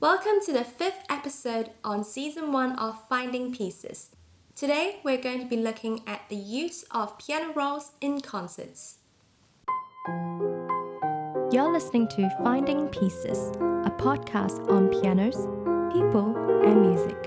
Welcome to the 5th episode on Season 1 of Finding Pieces. Today we're going to be looking at the use of piano rolls in concerts. You're listening to Finding Pieces, a podcast on pianos, people, and music.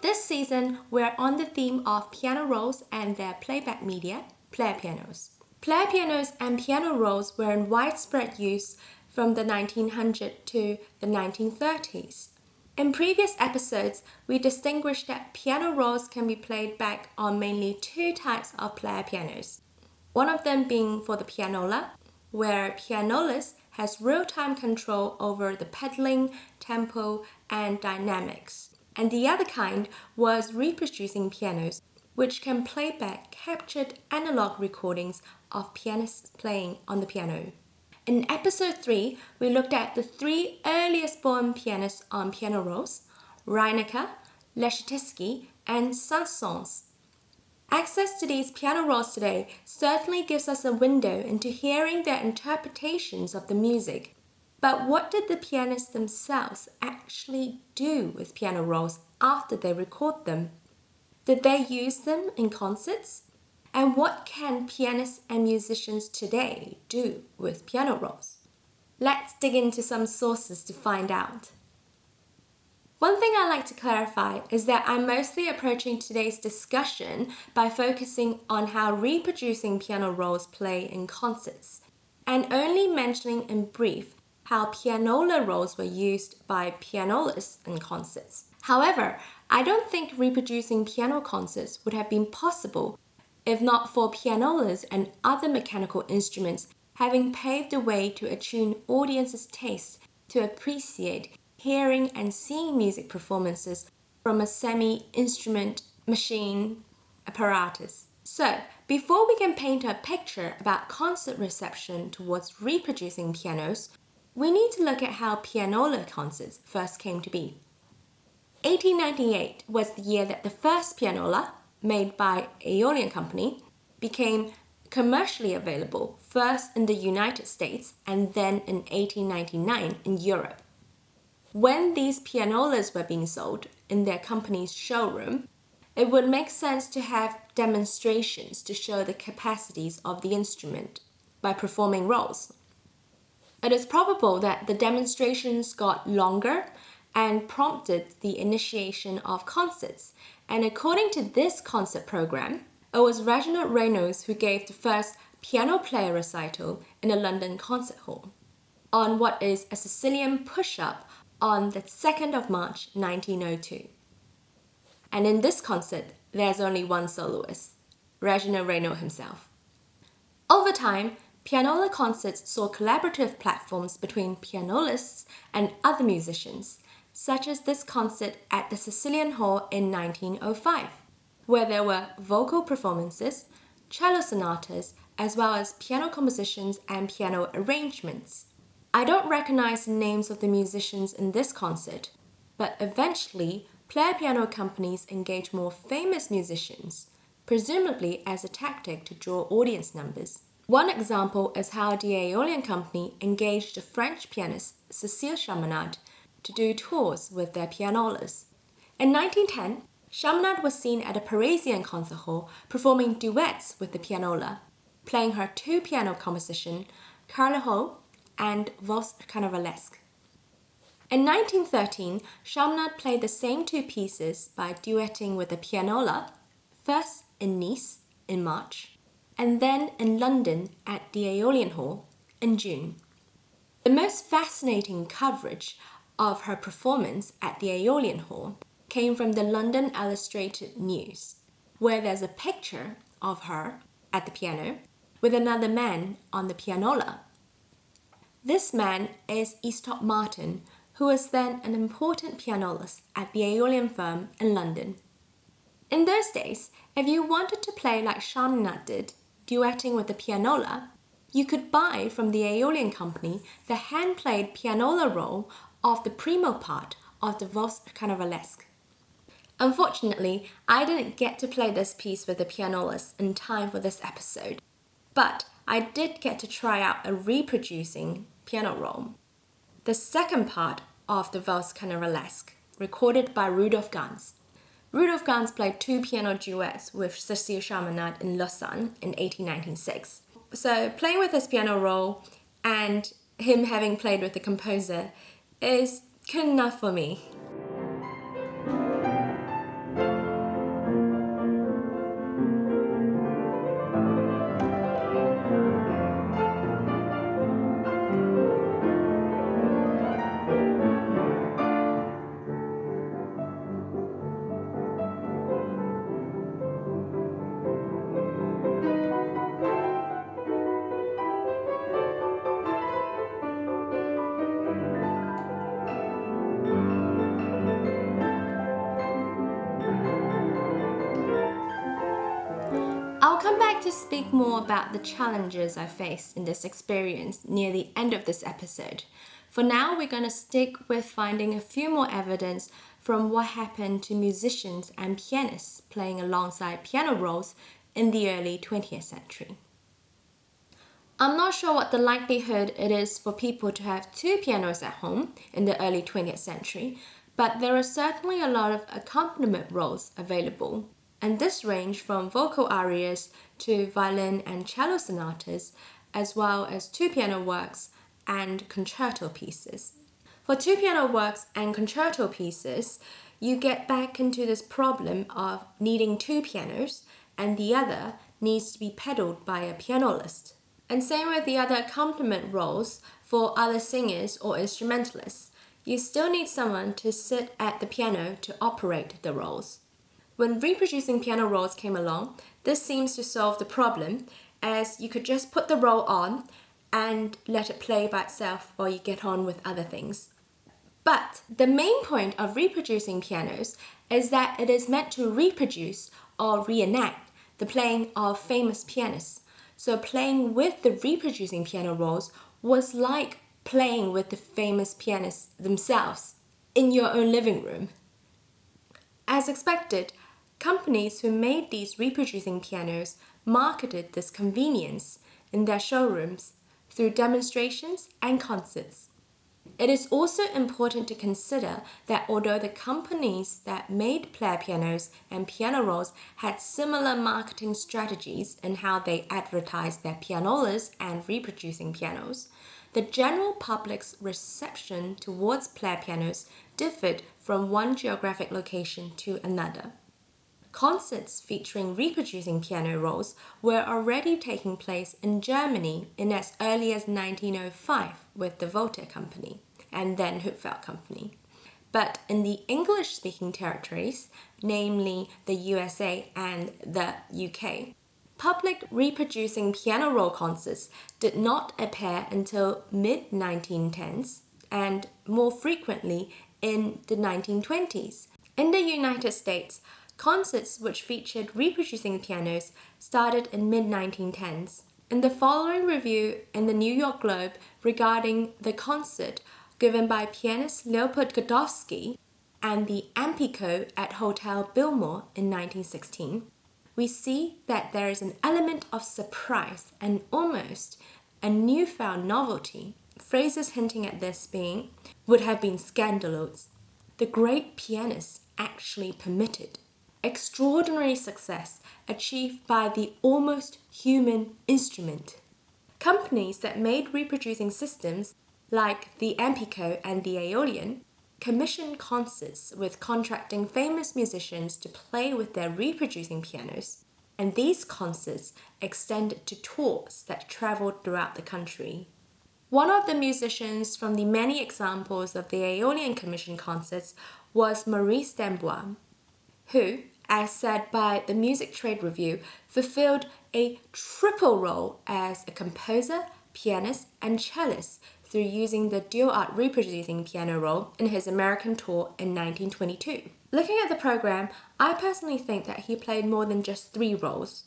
This season, we're on the theme of piano rolls and their playback media, player pianos. Player pianos and piano rolls were in widespread use from the 1900s to the 1930s. In previous episodes, we distinguished that piano rolls can be played back on mainly two types of player pianos. One of them being for the pianola, where pianolist has real-time control over the pedaling, tempo, and dynamics. And the other kind was reproducing pianos, which can play back captured analog recordings of pianists playing on the piano. In episode 3, we looked at the three earliest born pianists on piano rolls, Reinecke, Leschetizky, and Saint-saëns. Access to these piano rolls today certainly gives us a window into hearing their interpretations of the music. But what did the pianists themselves actually do with piano rolls after they record them? Did they use them in concerts? And what can pianists and musicians today do with piano rolls? Let's dig into some sources to find out. One thing I like to clarify is that I'm mostly approaching today's discussion by focusing on how reproducing piano rolls play in concerts, and only mentioning in brief how pianola rolls were used by pianists in concerts. However, I don't think reproducing piano concerts would have been possible if not for pianolas and other mechanical instruments having paved the way to attune audiences' taste to appreciate hearing and seeing music performances from a semi-instrument machine apparatus. So, before we can paint a picture about concert reception towards reproducing pianos, we need to look at how pianola concerts first came to be. 1898 was the year that the first pianola, made by Aeolian company, became commercially available first in the United States and then in 1899 in Europe. When these pianolas were being sold in their company's showroom, it would make sense to have demonstrations to show the capacities of the instrument by performing rolls. It is probable that the demonstrations got longer and prompted the initiation of concerts. And according to this concert program, it was Reginald Reynolds who gave the first piano player recital in a London concert hall on what is a Sicilian push-up on the 2nd of March 1902. And in this concert, there's only one soloist, Reginald Reynolds himself. Over time, pianola concerts saw collaborative platforms between pianists and other musicians, such as this concert at the Sicilian Hall in 1905, where there were vocal performances, cello sonatas, as well as piano compositions and piano arrangements. I don't recognize the names of the musicians in this concert, but eventually, player piano companies engaged more famous musicians, presumably as a tactic to draw audience numbers. One example is how the Aeolian company engaged the French pianist Cécile Chaminade to do tours with their pianolas. In 1910, Chaminade was seen at a Parisian concert hall performing duets with the pianola, playing her two-piano composition, Carnavalesque and Valse Carnavalesque. In 1913, Chaminade played the same two pieces by duetting with the pianola, first in Nice in March, and then in London at the Aeolian Hall in June. The most fascinating coverage of her performance at the Aeolian Hall came from the London Illustrated News, where there's a picture of her at the piano with another man on the pianola. This man is Eastop Martin, who was then an important pianist at the Aeolian firm in London. In those days, if you wanted to play like Chaminade did, duetting with the pianola, you could buy from the Aeolian company the hand-played pianola roll of the primo part of the Valse Carnavalesque. Unfortunately, I didn't get to play this piece with the pianolist in time for this episode, but I did get to try out a reproducing piano roll. The second part of the Valse Carnavalesque, recorded by Rudolph Ganz. Rudolph Ganz played 2 piano duets with Cécile Chaminade in Lausanne in 1896. So playing with this piano roll and him having played with the composer is good enough for me. I'll come back to speak more about the challenges I faced in this experience near the end of this episode. For now, we're going to stick with finding a few more evidence from what happened to musicians and pianists playing alongside piano rolls in the early 20th century. I'm not sure what the likelihood it is for people to have 2 pianos at home in the early 20th century, but there are certainly a lot of accompaniment rolls available. And this ranged from vocal arias to violin and cello sonatas, as well as 2 piano works and concerto pieces. For 2 piano works and concerto pieces, you get back into this problem of needing 2 pianos, and the other needs to be pedaled by a pianist. And same with the other accompaniment roles for other singers or instrumentalists. You still need someone to sit at the piano to operate the roles. When reproducing piano rolls came along, this seems to solve the problem, as you could just put the roll on and let it play by itself while you get on with other things. But the main point of reproducing pianos is that it is meant to reproduce or reenact the playing of famous pianists. So playing with the reproducing piano rolls was like playing with the famous pianists themselves in your own living room. As expected, companies who made these reproducing pianos marketed this convenience in their showrooms through demonstrations and concerts. It is also important to consider that although the companies that made player pianos and piano rolls had similar marketing strategies in how they advertised their pianolas and reproducing pianos, the general public's reception towards player pianos differed from one geographic location to another. Concerts featuring reproducing piano rolls were already taking place in Germany in as early as 1905 with the Voltaire Company and then Hupfeld Company. But in the English-speaking territories, namely the USA and the UK, public reproducing piano roll concerts did not appear until mid-1910s and more frequently in the 1920s. In the United States, concerts which featured reproducing pianos started in mid-1910s. In the following review in the New York Globe regarding the concert given by pianist Leopold Godowsky and the Ampico at Hotel Biltmore in 1916, we see that there is an element of surprise and almost a newfound novelty. Phrases hinting at this being would have been scandalous. The great pianist actually permitted. Extraordinary success achieved by the almost human instrument. Companies that made reproducing systems, like the Ampico and the Aeolian, commissioned concerts with contracting famous musicians to play with their reproducing pianos, and these concerts extended to tours that travelled throughout the country. One of the musicians from the many examples of the Aeolian commission concerts was Maurice Dambois, who, as said by the Music Trade Review, fulfilled a triple role as a composer, pianist, and cellist through using the dual art reproducing piano roll in his American tour in 1922. Looking at the program, I personally think that he played more than just 3 roles.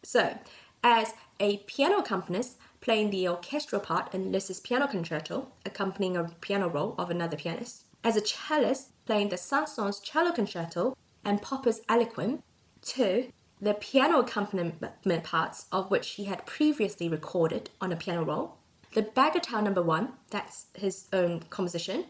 So, as a piano accompanist playing the orchestral part in Liszt's piano concerto, accompanying a piano roll of another pianist, as a cellist playing the Saint-saëns cello concerto and Popper's Aliquim, 2, the piano accompaniment parts of which he had previously recorded on a piano roll, the Bagatelle No. 1, that's his own composition,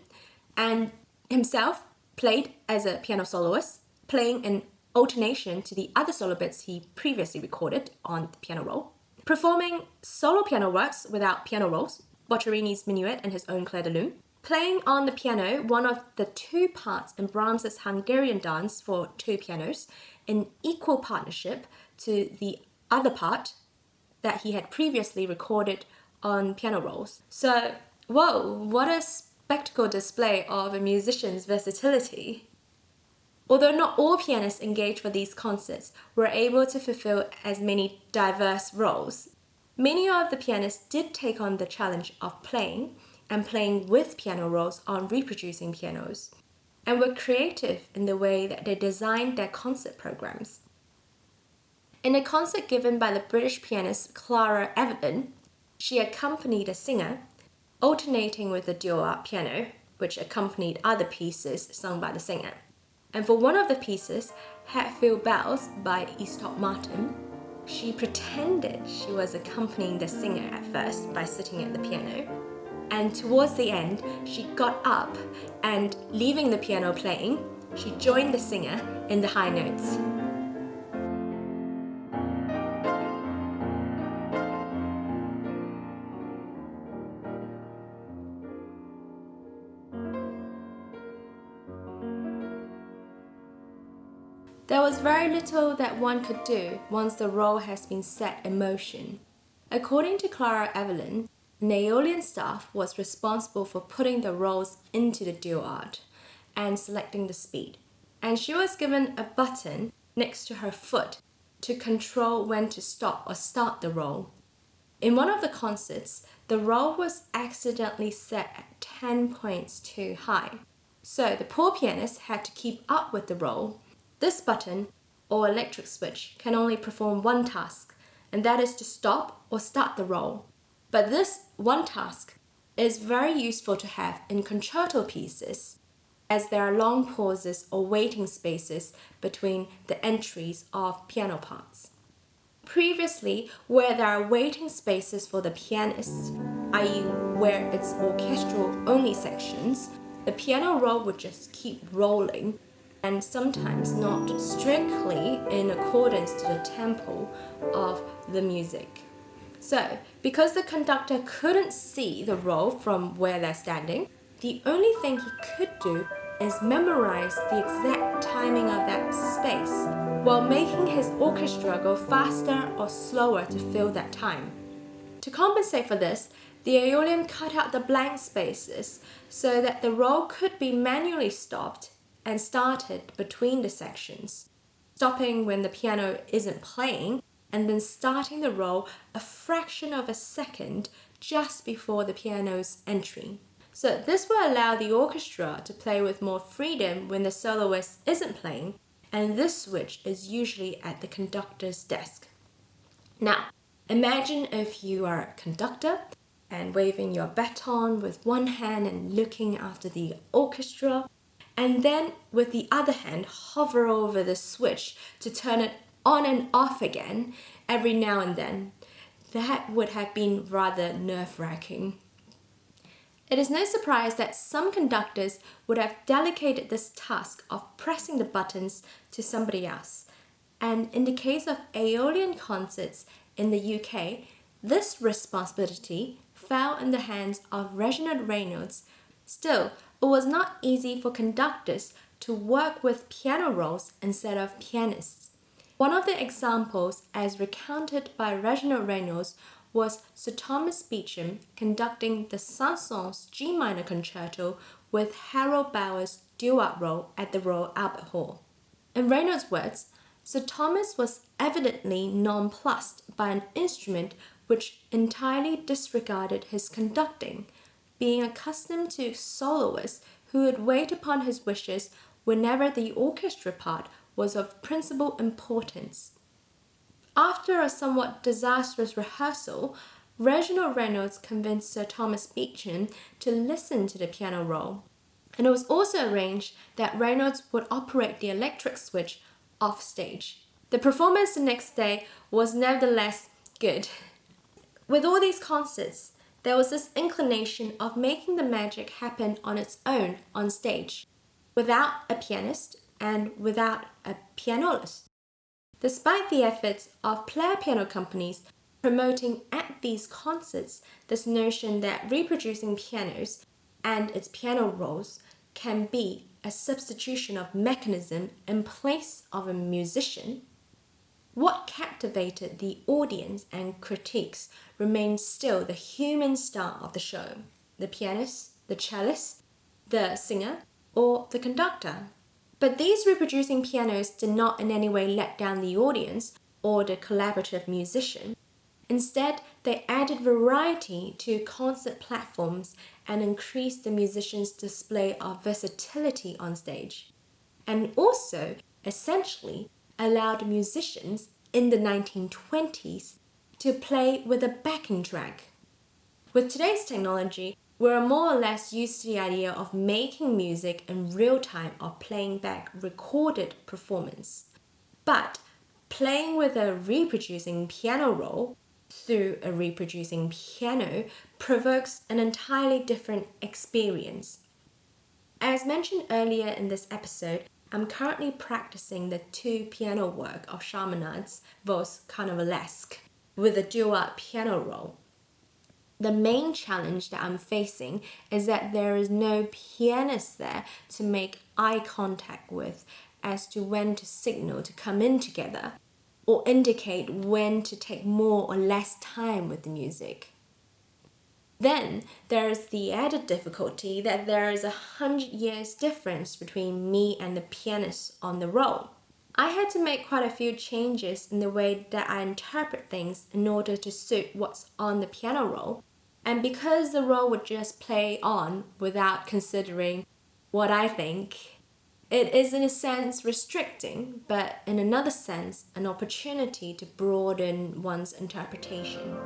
and himself played as a piano soloist, playing in alternation to the other solo bits he previously recorded on the piano roll, performing solo piano works without piano rolls, Boccherini's Minuet and his own Clair de Lune, playing on the piano one of the two parts in Brahms's Hungarian dance for two pianos in equal partnership to the other part that he had previously recorded on piano rolls. So, whoa, what a spectacle display of a musician's versatility. Although not all pianists engaged for these concerts were able to fulfill as many diverse roles, many of the pianists did take on the challenge of playing with piano rolls on reproducing pianos, and were creative in the way that they designed their concert programs. In a concert given by the British pianist Clara Evelyn, she accompanied a singer, alternating with the duo art piano, which accompanied other pieces sung by the singer. And for one of the pieces, Hatfield Bells by Eastop Martin, she pretended she was accompanying the singer at first by sitting at the piano. And towards the end, she got up and, leaving the piano playing, she joined the singer in the high notes. There was very little that one could do once the roll has been set in motion. According to Clara Evelyn, an Aeolian staff was responsible for putting the rolls into the duo art and selecting the speed. And she was given a button next to her foot to control when to stop or start the roll. In one of the concerts, the roll was accidentally set at 10 points too high. So the poor pianist had to keep up with the roll. This button, or electric switch, can only perform one task, and that is to stop or start the roll. But this one task is very useful to have in concerto pieces, as there are long pauses or waiting spaces between the entries of piano parts. Previously, where there are waiting spaces for the pianist, i.e. where it's orchestral-only sections, the piano roll would just keep rolling, and sometimes not strictly in accordance to the tempo of the music. So, because the conductor couldn't see the roll from where they're standing, the only thing he could do is memorize the exact timing of that space, while making his orchestra go faster or slower to fill that time. To compensate for this, the Aeolian cut out the blank spaces so that the roll could be manually stopped and started between the sections, stopping when the piano isn't playing, and then starting the roll a fraction of a second just before the piano's entry. So this will allow the orchestra to play with more freedom when the soloist isn't playing, and this switch is usually at the conductor's desk. Now, imagine if you are a conductor and waving your baton with one hand and looking after the orchestra, and then with the other hand hover over the switch to turn it on and off again every now and then. That would have been rather nerve-wracking. It is no surprise that some conductors would have delegated this task of pressing the buttons to somebody else. And in the case of Aeolian concerts in the UK, this responsibility fell in the hands of Reginald Reynolds. Still, it was not easy for conductors to work with piano rolls instead of pianists. One of the examples, as recounted by Reginald Reynolds, was Sir Thomas Beecham conducting the Saint-Saëns G minor concerto with Harold Bower's duet roll at the Royal Albert Hall. In Reynolds' words, Sir Thomas was evidently nonplussed by an instrument which entirely disregarded his conducting, being accustomed to soloists who would wait upon his wishes whenever the orchestra part was of principal importance. After a somewhat disastrous rehearsal, Reginald Reynolds convinced Sir Thomas Beecham to listen to the piano roll, and it was also arranged that Reynolds would operate the electric switch off stage. The performance the next day was nevertheless good. With all these concerts, there was this inclination of making the magic happen on its own on stage, without a pianist and without a pianist. Despite the efforts of player piano companies promoting at these concerts this notion that reproducing pianos and its piano rolls can be a substitution of mechanism in place of a musician, what captivated the audience and critics remained still the human star of the show, the pianist, the cellist, the singer, or the conductor. But these reproducing pianos did not in any way let down the audience or the collaborative musician. Instead, they added variety to concert platforms and increased the musicians' display of versatility on stage, and also, essentially, allowed musicians in the 1920s to play with a backing track. With today's technology, we're more or less used to the idea of making music in real time or playing back recorded performance. But playing with a reproducing piano roll through a reproducing piano provokes an entirely different experience. As mentioned earlier in this episode, I'm currently practicing the two piano work of Chaminade's Valse Carnavalesque with a dual piano roll. The main challenge that I'm facing is that there is no pianist there to make eye contact with as to when to signal to come in together or indicate when to take more or less time with the music. Then there is the added difficulty that there is 100 years difference between me and the pianist on the roll. I had to make quite a few changes in the way that I interpret things in order to suit what's on the piano roll, and because the roll would just play on without considering what I think, it is in a sense restricting, but in another sense an opportunity to broaden one's interpretation.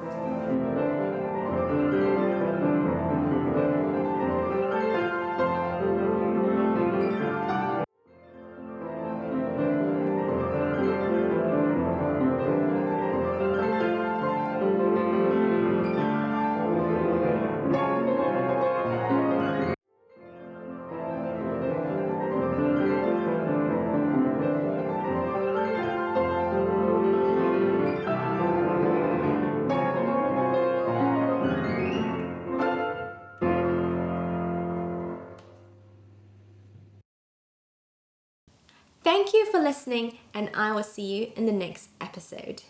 Thank you for listening, and I will see you in the next episode.